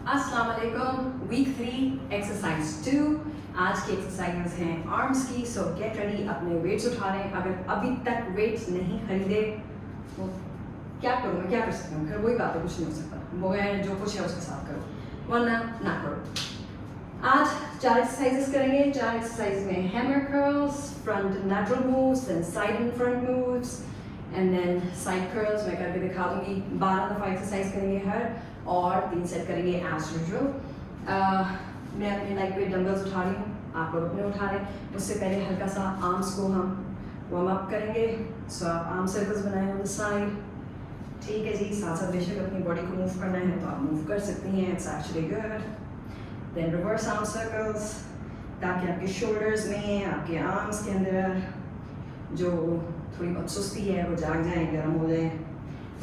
अस्सलाम वालेकुम। Week 3 exercise 2। आज की एक्सरसाइज हैं आर्म्स की। सो गेट रेडी, अपने वेट्स उठा लें। अगर अभी तक वेट्स नहीं खरीदे तो क्या करूँ, मैं क्या कर सकती हूँ? फिर वही बात है, कुछ नहीं हो सकता। वो है जो कुछ है उसके साथ करो, वरना ना करो। आज 4 एक्सरसाइजेस करेंगे। 4 एक्सरसाइज में hammer curls, front lateral moves, then side and front moves and then side curls. मैं करके दिखा दूंगी। 12 दफ़ा एक्सरसाइज करेंगे हर, और 3 सेट करेंगे एज यूजुअल। मैं अपने लाइट वेट डंबल्स उठा रही हूँ, आप लोग अपने उठा रहे हैं। उससे पहले हल्का सा आर्म्स को हम वार्म अप करेंगे। सो आप आर्म सर्कल्स बनाए ऑन द साइड, ठीक है जी। साथ साथ बेशक अपनी बॉडी को मूव करना है तो आप मूव कर सकती हैं, it's actually good. Then reverse arm circles, ताकि आपके शोल्डर्स में, आपके आर्म्स के अंदर जो थोड़ी बहुत सुस्ती है वो जाग जाए, गर्म हो जाए,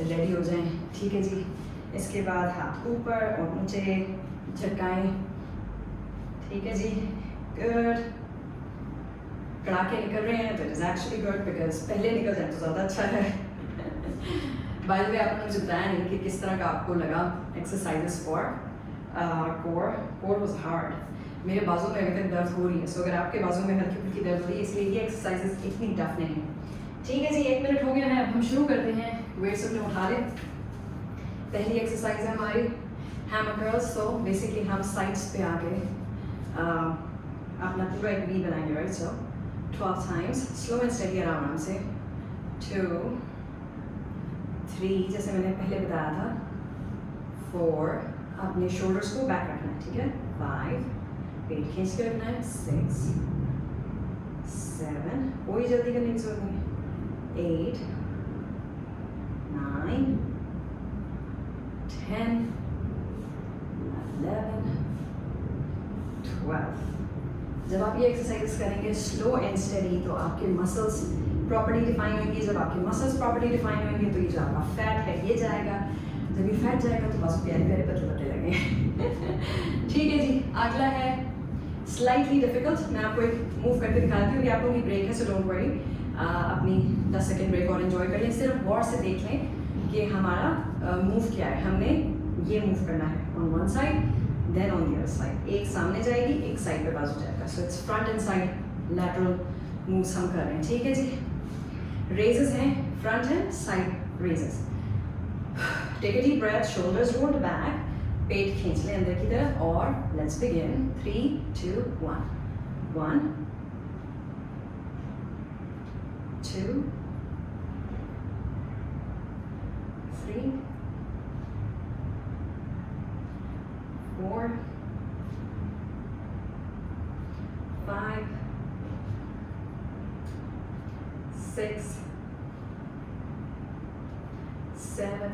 रेडी हो जाए, ठीक है जी। इसके बाद हाथ ऊपर और नीचे झटकाएं, ठीक है जी, गुड। कड़ाके निकल रहे हैं तो it is actually good, because पहले निकल जाए तो ज़्यादा अच्छा है। बाय द वे, आपने मुझे बताया नहीं कि किस तरह का आपको लगा exercises for core. Core was hard. मेरे बाजू में अभी तक दर्द हो रही है। सो अगर आपके बाजू में हल्की फुल्की दर्द हो रही है, इसलिए ये एक्सरसाइजेस इतनी टफ नहीं है, ठीक है जी। 1 मिनट हो गया है, अब हम शुरू करते हैं। वेट्स अपने उठा लें। पहली एक्सरसाइज है हमारी हैमर कर्ल्स। सो बेसिकली हम साइड्स पे आके अपना पूरा एक वी बनाएंगे, right. So 12 times, slow and steady आराम से। 2 3, जैसे मैंने पहले बताया था। 4, अपने शोल्डर्स को बैक रखना है, ठीक है। 5, पेट खींच के रखना है। 6 7, कोई जल्दी करने की जरूरत नहीं है। 8 9 10 11 12। जब आप ये एक्सरसाइज करेंगे स्लो एंड स्टेडी तो आपके मसल्स प्रॉपर्ली डिफाइन होंगी। जब आपके मसल्स प्रॉपर्ली डिफाइन होंगे तो ये जो आपका फैट है ये जाएगा। जब ये फैट जाएगा तो बस प्यारे प्यारे पतले पतले लगेंगे। ठीक है जी। अगला है स्लाइटली डिफिकल्ट। मैं आपको एक मूव करके दिखाती हूँ कि आप लोगों की ब्रेक है, सो डोंट वरी। अपनी 10 सेकेंड ब्रेक और एंजॉय करिए। सिर्फ गौर से देख लें कि हमारा मूव क्या है। हमने ये मूव करना है on one side, then on the other side. एक सामने जाएगी, एक साइड पे बाजू जाएगा। So it's front and side lateral moves हम कर रहे हैं, ठीक है जी। रेजेस हैं, front and side raises. Take a deep breath, shoulders rolled back, पेट खींच लें अंदर की तरफ, और let's begin. 3 2 1 1 2 3 4 5 6 7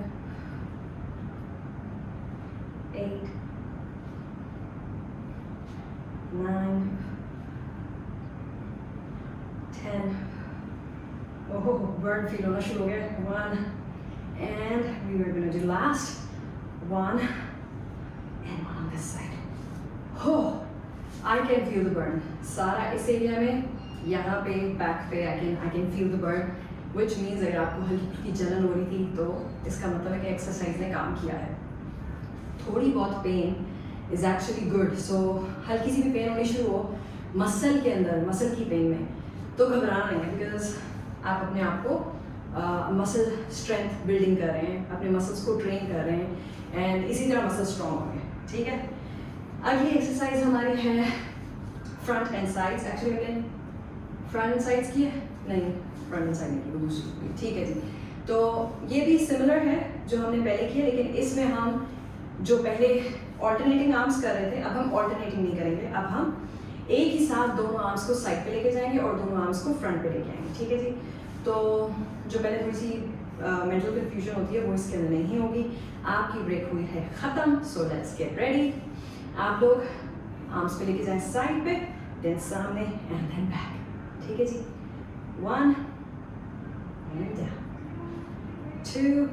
8 9 10। Oh, burn feel होना शुरू हो गया। 1 and we are going to do last 1 and 1 on this side. Oh, I can feel the burn. सारा इस एरिया में, यहाँ पे, बैक पे, I can feel the burn, which means अगर आपको हल्की फुल्की जलन हो रही थी तो इसका मतलब है कि एक्सरसाइज ने काम किया है। थोड़ी बहुत पेन इज एक्चुअली गुड। सो हल्की सी भी पेन होनी शुरू हो मसल के अंदर, मसल की पेन में, तो घबराना नहीं है, बिकॉज आप अपने आप को मसल स्ट्रेंथ बिल्डिंग कर रहे हैं, अपने मसल्स को ट्रेन कर रहे हैं, एंड इसी तरह मसल स्ट्रॉन्ग होंगे, ठीक है। अगली एक्सरसाइज हमारी है फ्रंट एंड साइड्स। एक्चुअली मैंने फ्रंट एंड साइड्स की है, नहीं फ्रंट एंड साइड नहीं की, दूसरी, ठीक है जी। तो ये भी सिमिलर है जो हमने पहले किया, लेकिन इसमें हम जो पहले ऑल्टरनेटिंग आर्म्स कर रहे थे, अब हम ऑल्टरनेटिंग नहीं करेंगे। अब हम एक ही साथ दोनों आर्म्स को साइड पे लेके जाएंगे और दोनों आर्म्स को फ्रंट पे लेके आएंगे, ठीक है जी। तो जो पहले थोड़ी सी मेंटल कंफ्यूजन होती है वो इसके अंदर नहीं होगी। आपकी ब्रेक हुई है ख़त्म। So let's get ready. आप लोग आर्म्स पे लेके जाएं साइड पे, देन सामने एंड देन बैक, ठीक है जी। 1 and down, 2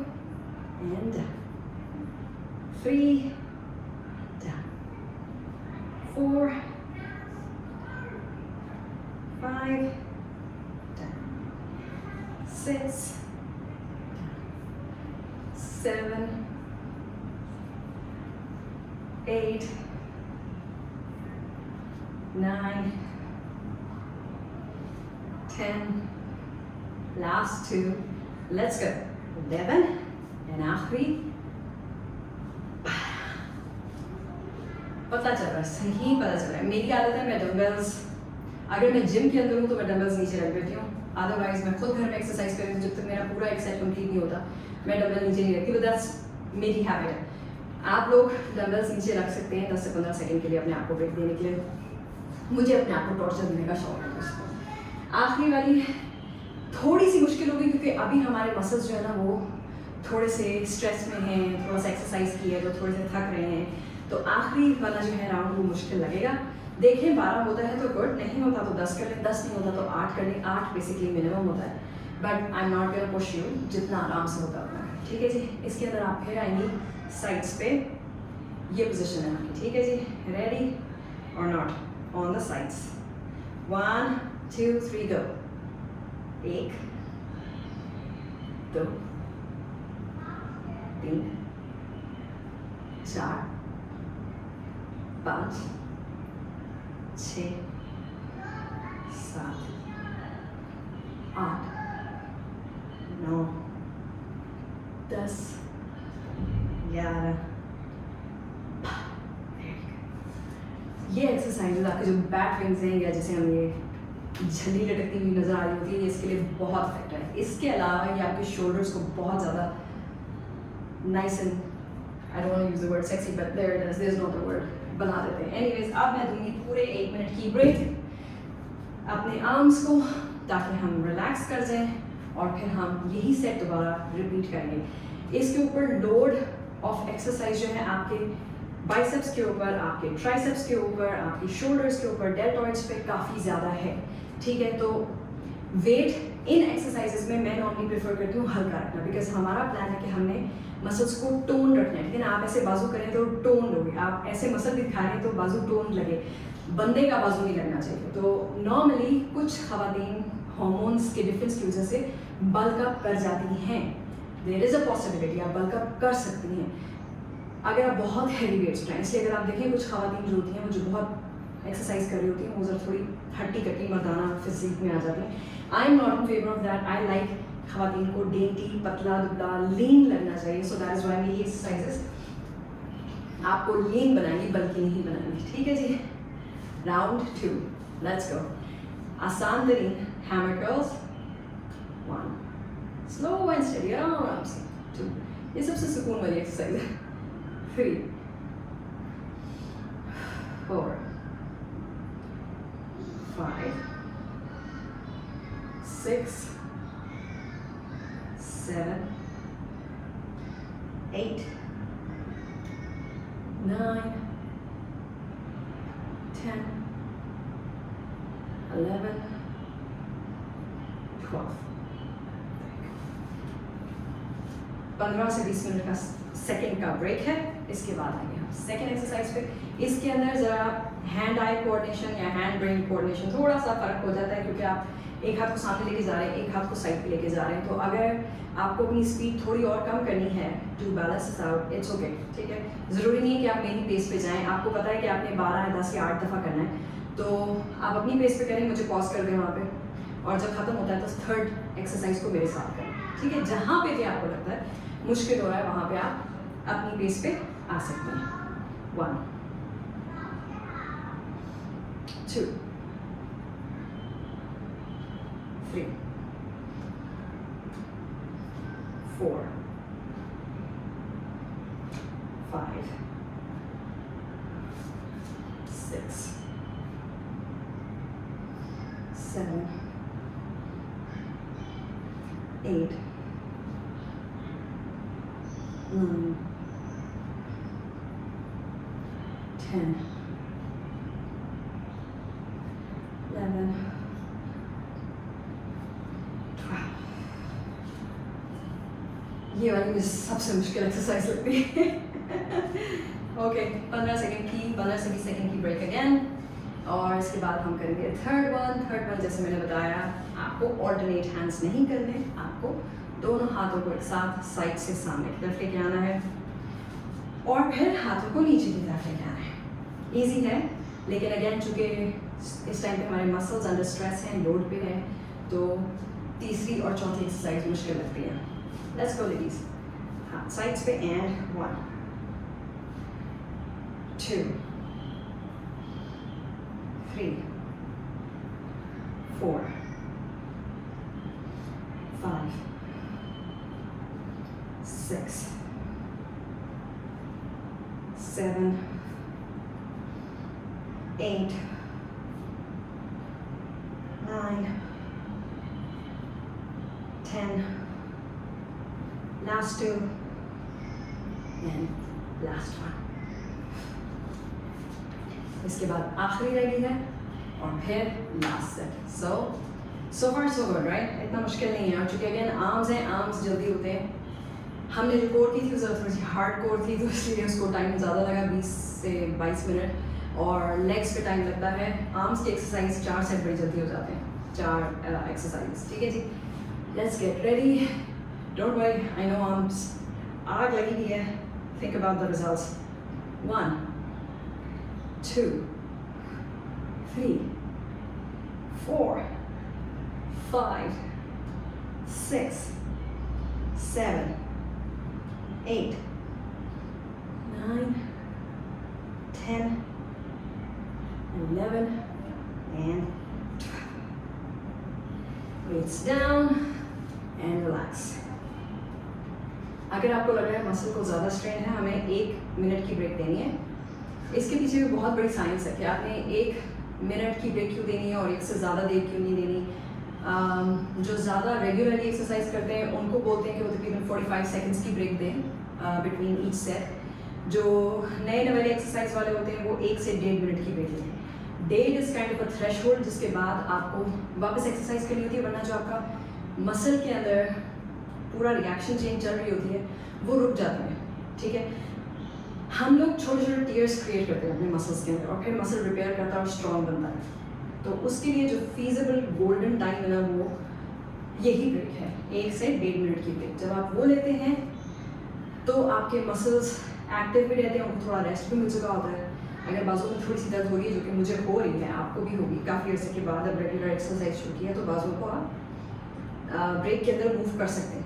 and down, 3 down, 4 5 down, 6 7 8, 9, 10, last 2, let's go, 11, and आखिरी, पता चल रहा है, सही पता चल रहा है। मेरी आदत है मैं डम्बल्स, अगर मैं जिम के अंदर हूँ तो मैं डम्बल्स नीचे रख देती हूँ, अदरवाइज मैं खुद घर में एक्सरसाइज करती हूँ, जब तक मेरा पूरा एक सेट कंप्लीट नहीं होता मैं डम्बल नीचे नहीं रखती, बट दैट्स मेरी हैबिट है। आप लोग डम्बल्स नीचे रख सकते हैं 10 से 15 सेकंड के लिए अपने आप को ब्रेक देने के लिए, मुझे अपने आप को टॉर्चर देने का शौक है दोस्तों। आखिरी वाली थोड़ी सी मुश्किल होगी क्योंकि अभी हमारे मसल्स जो है ना वो थोड़े से स्ट्रेस में हैं, थोड़ा सा एक्सरसाइज की है तो थोड़े से थक रहे हैं, तो आखिरी वाला जो है राउंड वो मुश्किल लगेगा। देखें 12 होता है तो गुड, नहीं होता तो 10 कर लें, 10 नहीं होता तो 8 कर लें, 8 बेसिकली मिनिमम होता है, but I am not gonna push you, जितना आराम से होता है, ठीक है जी। इसके अंदर आप फिर आएंगी साइड्स पे, ये पोजीशन है आपकी, ठीक है जी। रेडी और नॉट, ऑन द साइड्स, 1 2 3 गो, 1 2 3 4 5 6 7 8 9 10 11। ये एक्सरसाइज आपके जो बैक विंग्स हैं या जैसे हम ये झल्ली लटकती हुई नजर आ रही होती है, ये इसके लिए बहुत इफेक्ट है। इसके अलावा ये आपके शोल्डर्स को बहुत ज़्यादा nice and I don't want to use the word sexy but there it is, there is no other word, बना देते हैं। एनीवेज अब मैं दूंगी पूरे 1 मिनट की ब्रेक अपने आर्म्स को, ताकि हम रिलैक्स कर जाएं और फिर हम यही सेट दोबारा रिपीट करेंगे। इसके ऊपर लोड ऑफ एक्सरसाइज जो है आपके बाइसेप्स के ऊपर, आपके ट्राइसेप्स के ऊपर, आपकी शोल्डर्स के ऊपर, डेल्टॉइड्स पे काफ़ी ज़्यादा है, ठीक है। तो वेट इन एक्सरसाइजेस में मैं नॉर्मली प्रेफर करती हूँ हल्का रखना, बिकॉज हमारा प्लान है कि हमने मसल्स को टोन रखना है, ठीक है ना। आप ऐसे बाजू करें तो टोन लोगे, आप ऐसे मसल दिखाएं तो बाजू टोन लगे, बंदे का बाजू नहीं लगना चाहिए। तो नॉर्मली कुछ खवातीन हार्मोन्स के डिफरेंस की वजह से बल्क अप कर जाती हैं, देयर इज़ अ पॉसिबिलिटी आप बल्क अप कर सकती हैं अगर आप बहुत हैवी वेट्स उठाएं। इसलिए अगर आप देखें कुछ खवातीन जो होती हैं वो जो बहुत एक्सरसाइज कर रही होती हैं वो जरा थोड़ी हट्टी कट्टी मर्दाना फिजिक में आ जाती हैं। I am not in favour of that, I like खवातीन को डेंटी, पतला दुबला, लीन लगना चाहिए। सो दैट इज व्हाई ये एक्सरसाइजेस आपको लीन बनाएंगी, बल्कि नहीं बनाएंगी, ठीक है जी। Round 2, let's go. आसान तरीन hammer curls, 1 slow and steady, आराम से, 2 ये सबसे सुकून वाली एक्सरसाइज है, 3 4 5 6 7 8 9 10 11 12। 15 से 20 मिनट का सेकेंड का ब्रेक है, इसके बाद आएंगे हम सेकेंड एक्सरसाइज पे। इसके अंदर ज़रा हैंड आई कोऑर्डिनेशन या हैंड ब्रेन कोऑर्डिनेशन थोड़ा सा फ़र्क हो जाता है, क्योंकि आप एक हाथ को सामने लेके जा रहे हैं, एक हाथ को साइड पे लेके जा रहे हैं। तो अगर आपको अपनी स्पीड थोड़ी और कम करनी है to balance it out, it's okay, ठीक है। ज़रूरी नहीं है कि आप मेरी पेस पे जाएँ, आपको पता है कि आपने 12 या 10 या 8 दफ़ा करना है, तो आप अपनी पेस पे करें, मुझे पॉज कर दें वहाँ पे, और जब ख़त्म होता है तो थर्ड एक्सरसाइज को मेरे साथ करें, ठीक है। जहाँ पे भी आपको लगता है मुश्किल हो रहा है वहाँ पे आप अपनी पेस पे आ सकते हैं। 1 2 3 4 5 6 7 8 9 10 11 12। ये वाली मुझे सबसे मुश्किल एक्सरसाइज लगती है। ओके, 15 सेकंड की, 15 से 20 सेकंड की ब्रेक अगेन, और इसके बाद हम करेंगे थर्ड वन। जैसे मैंने बताया, आपको ऑल्टरनेट हैंड्स नहीं करने, आपको दोनों हाथों को एक साथ साइड से सामने की तरफ लेके आना है, और फिर हाथों को नीचे की तरफ तरफ लेके आना है। ईजी है, लेकिन अगेन चूँकि इस टाइम पे हमारे मसल्स अंडर स्ट्रेस हैं, लोड पे हैं, तो तीसरी और चौथी एक्सरसाइज मुश्किल लगती है। लेट्स गो लेडीज, हाथ साइड्स पे एंड 1 2 3 4 5 6 7 8 9 10 last 2 and last 1। इसके बाद आखिरी रह गई है और फिर लास्ट सेट। सो फार सो गुड राइट, इतना मुश्किल नहीं है। और चूँकि अगेन आर्म्स हैं, आर्म्स जल्दी होते हैं। हमने जो कोर की थी वो थोड़ी सी हार्ड कोर थी, तो इसलिए उसको टाइम ज़्यादा लगा, 20 से 22 मिनट। और लेग्स पे टाइम लगता है। आर्म्स की एक्सरसाइज 4 सेट बड़ी जल्दी हो जाते हैं, 4 एक्सरसाइज। ठीक है जी, let's get ready. Don't worry, I know arms आग लगी हुई है। Think about the results. 1 2 3 4 5 6 7 8 9 10 11 and 12। Weights down and relax। अगर आपको लग रहा है मसल को ज़्यादा स्ट्रेन है, हमें 1 मिनट की ब्रेक देनी है। इसके पीछे भी बहुत बड़ी साइंस है कि आपने 1 मिनट की ब्रेक क्यों देनी है और 1 से ज़्यादा देर क्यों नहीं देनी। जो ज़्यादा रेगुलरली एक्सरसाइज करते हैं उनको बोलते हैं कि वो तकरीबन 45 सेकंड्स की ब्रेक दें बिटवीन ईच सेट। जो नए वाले एक्सरसाइज वाले होते हैं वो 1 से 1.5 मिनट की ब्रेक लें। 1.5 is kind of a threshold, जिसके बाद आपको वापस एक्सरसाइज करनी होती है, वरना जो आपका मसल के अंदर पूरा रिएक्शन चेंज चल रही होती है वो रुक जाता है। ठीक है, हम लोग छोटे छोटे टीयर्स क्रिएट करते हैं अपने मसल्स के अंदर और फिर मसल रिपेयर करता है और स्ट्रॉन्ग बनता है। तो उसके लिए जो फीजिबल गोल्डन टाइम है ना, वो यही ब्रेक है, 1 से 1.5 मिनट की ब्रेक। जब आप वो लेते हैं तो आपके मसल्स एक्टिव भी रहते हैं, उनको थोड़ा रेस्ट भी मिल चुका होता है। अगर बाजू में थोड़ी सी दर्द हो रही है, जो कि मुझे हो रही है, आपको भी होगी, काफ़ी अर्से के बाद अब रेगुलर एक्सरसाइज शुरू की है, तो बाजू को आप ब्रेक के अंदर मूव कर सकते हैं।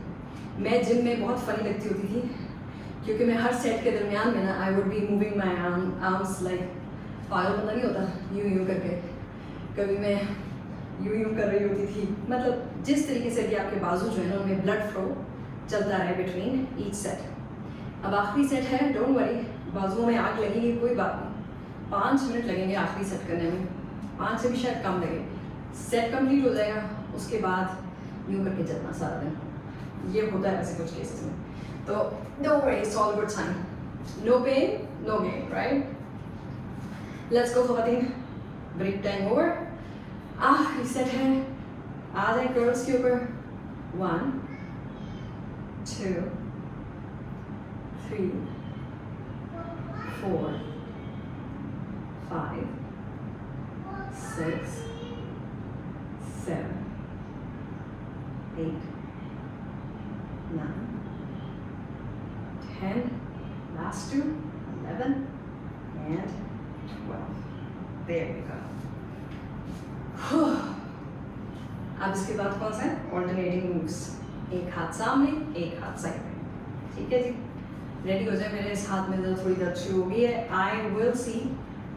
मैं जिम में बहुत फनी लगती होती थी, क्योंकि मैं हर सेट के दरमियान में ना I would be moving my arms like पागल बंदा नहीं होता, यूं करके। कभी मैं यूं कर रही होती थी, मतलब जिस तरीके से भी आपके बाजू जो है ना उनमें ब्लड फ्लो चलता रहे बिटवीन ईच सेट। अब आखिरी सेट है, डोंट वरी, बाजुओं में आग लगेगी, कोई बात नहीं, 5 मिनट लगेंगे आखिरी सेट करने में, 5 से भी शायद कम लगे। सेट कंप्लीट हो जाएगा, उसके बाद यूं करके चलना सारा दिन। ये होता है ऐसे कुछ केसेस में, तो don't worry, it's all good sign, no pain no gain, right. Let's go खवातीन, ब्रेक टाइम ओवर। आखिरी सेट है, आ जाए कर्ल्स के ऊपर। 1 2 3 4 5 6 7 8 9 10, last 2, 11 and 12। There we go। अब इसके बाद कौन सा है, ऑल्टरनेटिंग मूव्स, एक हाथ सामने एक हाथ साइड में। ठीक है जी, रेडी हो जाए। मेरे इस हाथ में जब थोड़ी दर्द शुरू हो गई है, I will see,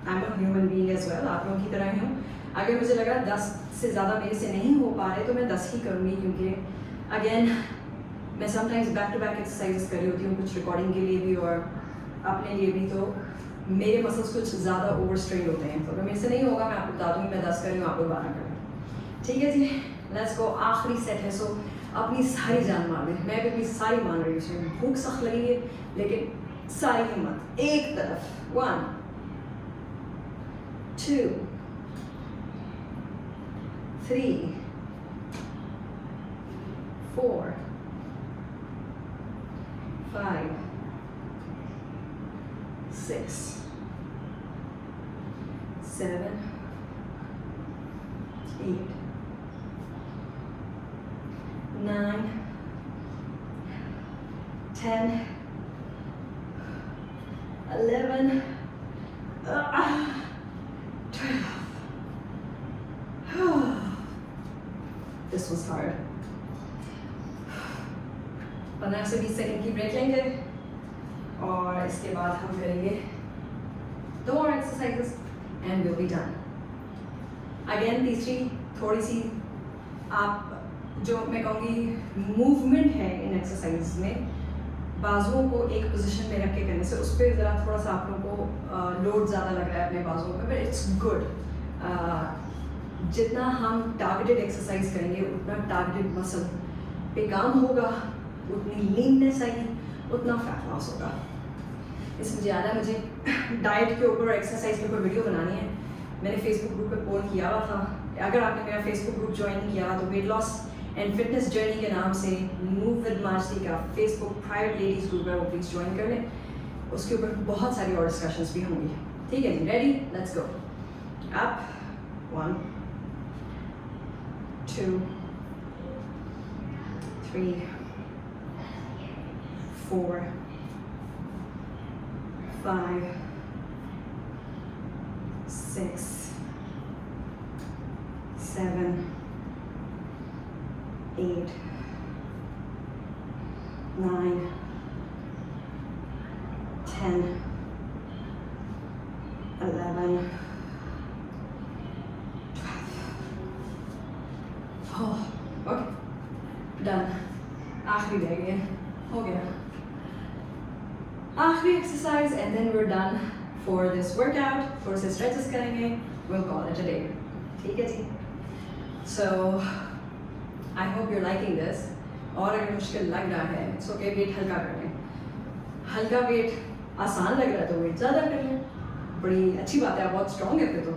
I am a human being as well, आप लोगों की तरह ही हूँ। अगर मुझे लगा 10 से ज़्यादा मेरे से नहीं हो पा रहे तो मैं 10 ही करूँगी, क्योंकि अगेन मैं sometimes back to back exercises कर रही होती हूँ, कुछ रिकॉर्डिंग के लिए भी और अपने लिए भी, तो मेरे मसल्स कुछ ज़्यादा ओवर स्ट्रेन होते हैं। तो अगर मेरे से नहीं होगा मैं आपको बता दूँगी, मैं 10 कर रही हूँ, आप लोग 12 करें। ठीक है जी, लेट्स गो। आखिरी सेट है, सो अपनी सारी जान मार दें। मैं भी अपनी सारी मान रही हूँ, उसमें भूख सख्त लगी है लेकिन सारी हिम्मत एक तरफ। 1 2 3 4 5 6 7 8 9 10 11 was hard. 15 से 20 सेकंड की ब्रेक लेंगे और इसके बाद हम करेंगे 2 और exercises and will be done. Again तीसरी थोड़ी सी आप जो मैं कहूँगी मूवमेंट है इन एक्सरसाइज में, बाजुओं को एक पोजीशन में रख के करने से उस पर ज़रा थोड़ा सा आप लोगों को लोड ज़्यादा लग रहा है अपने बाजुओं पे, बट इट्स गुड. जितना हम टारगेटेड एक्सरसाइज करेंगे उतना टारगेटेड मसल पे काम होगा, उतनी लीननेस आएगी, उतना फैट लॉस होगा. इसमें ज़्यादा मुझे डाइट के ऊपर एक्सरसाइज के ऊपर वीडियो बनानी है. मैंने फेसबुक ग्रुप पे पोल किया हुआ था. अगर आपने मेरा फेसबुक ग्रुप ज्वाइन नहीं किया तो weight loss and fitness journey के नाम से मूव विद मार्जली का फेसबुक प्राइवेट लेडीज़ ग्रुप है, वो प्लीज़ ज्वाइन कर लें. उसके ऊपर बहुत सारी और डिस्कशंस भी होंगी. ठीक है जी, ready, let's go. Up 1 2 3 4 5 6 7 8 9 10 11 12. Okay, done. आखिरी रह गया, हो गया. आखिरी exercise and then we are done for this workout. थोड़े से स्ट्रेचेस करेंगे, will call it a day. ठीक है जी. So I hope you're liking this. और अगर मुश्किल लग रहा है इट्स ओके, वेट हल्का कर लें. हल्का वेट आसान लग रहा है तो वेट ज़्यादा कर लें. बड़ी अच्छी बात है, आप बहुत स्ट्रॉन्ग है फिर तो.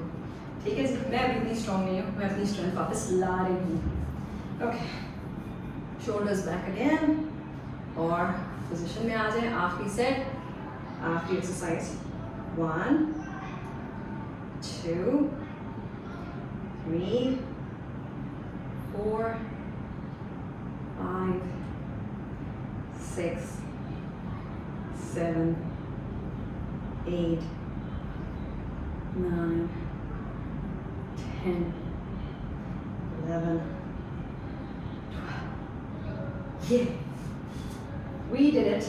ठीक है जी. मैं अभी इतनी स्ट्रॉन्ग नहीं हूँ, मैं अपनी स्ट्रेंथ वापस ला रही हूँ. ओके, शोल्डर्स बैक अगेन और पोजीशन में आ जाए. आखिरी सेट, आखिरी exercise. 1 2 3 4 5 6 7 8 9 10 11 12. Yeah, we did it.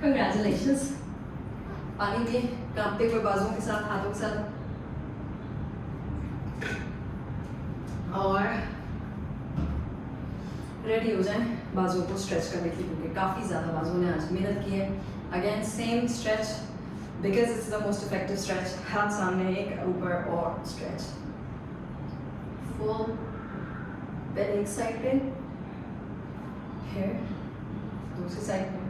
Congratulations. पानी में कांपते हुए बाजुओं के साथ, हाथों के साथ. और रेडी हो जाएं बाजुओं को स्ट्रेच करने के लिए, क्योंकि काफ़ी ज़्यादा बाजुओं ने आज मेहनत की है. Again same stretch, because it's the most effective stretch. हाथ सामने, एक ऊपर और स्ट्रेच. फुल पहले एक साइड पे, फिर दूसरी साइड पे.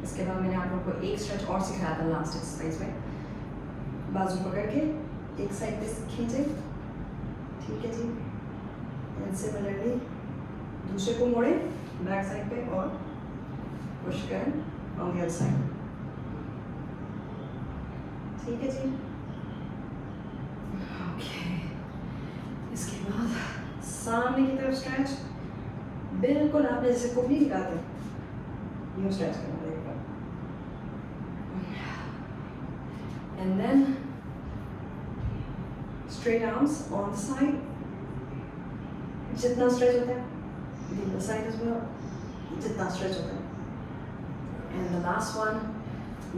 इसके बाद मैंने आप लोगों को एक स्ट्रेच और सिखाया था लास्ट एक्सरसाइज में. बाजू पकड़ के एक साइड पे खींचे. ठीक है जी. एंड सिमिलरली दूसरे को मोड़े बैक साइड पे और पुश करें ऑन द अदर साइड. ठीक है जी. ओके, इसके बाद सामने की तरफ स्ट्रेच. बिल्कुल आपने जैसे कुबली निकालते यूँ स्ट्रेच करना पड़ेगा. And then straight arms on the side. जितना स्ट्रेच होता है, the side as well, जितना स्ट्रेच होता है. And the last one,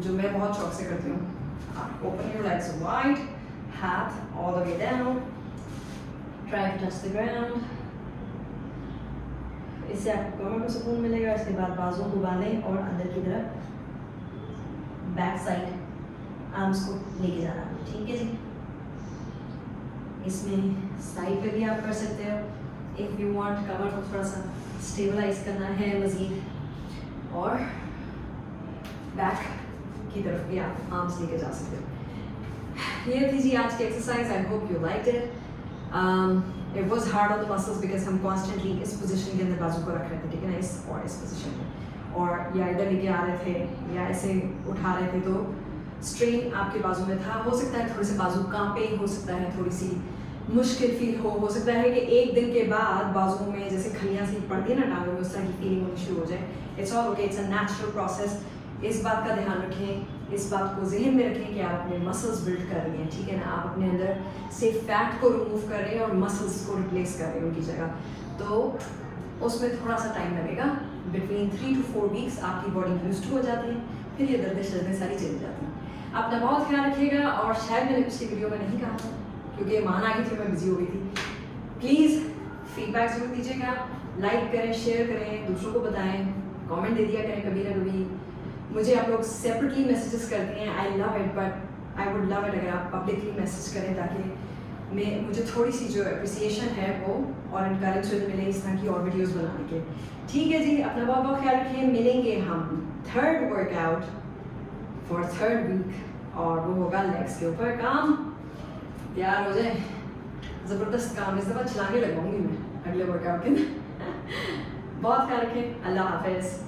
जो मैं बहुत शौक से करती हूँ, open your legs wide, hat all the way down, try to touch the ground. इससे आपको कमर में सुकून मिलेगा. इसके बाद बाजुओं को बांधें और अंदर की तरफ बैक साइड आर्म्स को लेके जाना. ठीक है जी. इसमें साइड पे भी आप कर सकते हो इफ़ यू वांट. कमर को थोड़ा सा स्टेबलाइज करना है मज़ीद, और बैक की तरफ भी आप आर्म्स लेके जा सकते हो. ये थी जी आज की exercise. I hope you liked it. It was hard on the muscles because हम कॉन्स्टेंटली इस पोजीशन के अंदर बाजू को रख रहे थे. ठीक है ना, इस और इस पोजीशन में, और या इधर लेके आ रहे थे या ऐसे उठा रहे थे, तो स्ट्रेन आपके बाजू में था. हो सकता है थोड़े से बाजू कांपे, हो सकता है थोड़ी सी मुश्किल फील हो सकता है कि एक दिन के बाद बाजुओं में जैसे खलियाँ सी पड़ती है ना टांगों में, उस तरह की फीलिंग होनी शुरू हो जाए. It's all okay, it's a natural process. इस बात का ध्यान रखें इस बात को जहन में रखें कि आप अपने मसल्स बिल्ड कर रही हैं, ठीक है ना। आप अपने अंदर से फैट को रिमूव कर रहे हैं और मसल्स को रिप्लेस कर रहे हैं उनकी जगह, तो उसमें थोड़ा सा टाइम लगेगा। बिटवीन 3 to 4 वीक्स आपकी बॉडी यूज्ड टू हो जाती है, फिर ये दर्दें शर्दें सारी चली जाती हैं। अपना बहुत ख्याल रखिएगा। और शायद मैंने पिछली वीडियो में नहीं कहा था क्योंकि मान आ गई थी, मैं बिजी हो गई थी। प्लीज़ फीडबैक जरूर दीजिएगा, लाइक करें, शेयर करें, दूसरों को बताएं, कमेंट दे दिया करें कभी ना कभी। मुझे आप लोग सेपरेटली मैसेजेस करते हैं, I love it, but I would love it अगर आप पब्लिकली मैसेज करें ताकि मुझे थोड़ी सी जो अप्रिसिएशन है वो और इनकरेजमेंट मिले इस तरह की और वीडियोस बनाने के। ठीक है जी, अपना बहुत बहुत ख्याल रखिए। मिलेंगे हम third workout for third week और वो होगा लेग्स के ऊपर काम। तैयार हो जाए, ज़बरदस्त काम इस दफ़ा चलाने लगूंगी मैं अगले वर्कआउट के दिन। बहुत ख्याल रखें, अल्लाह हाफिज़।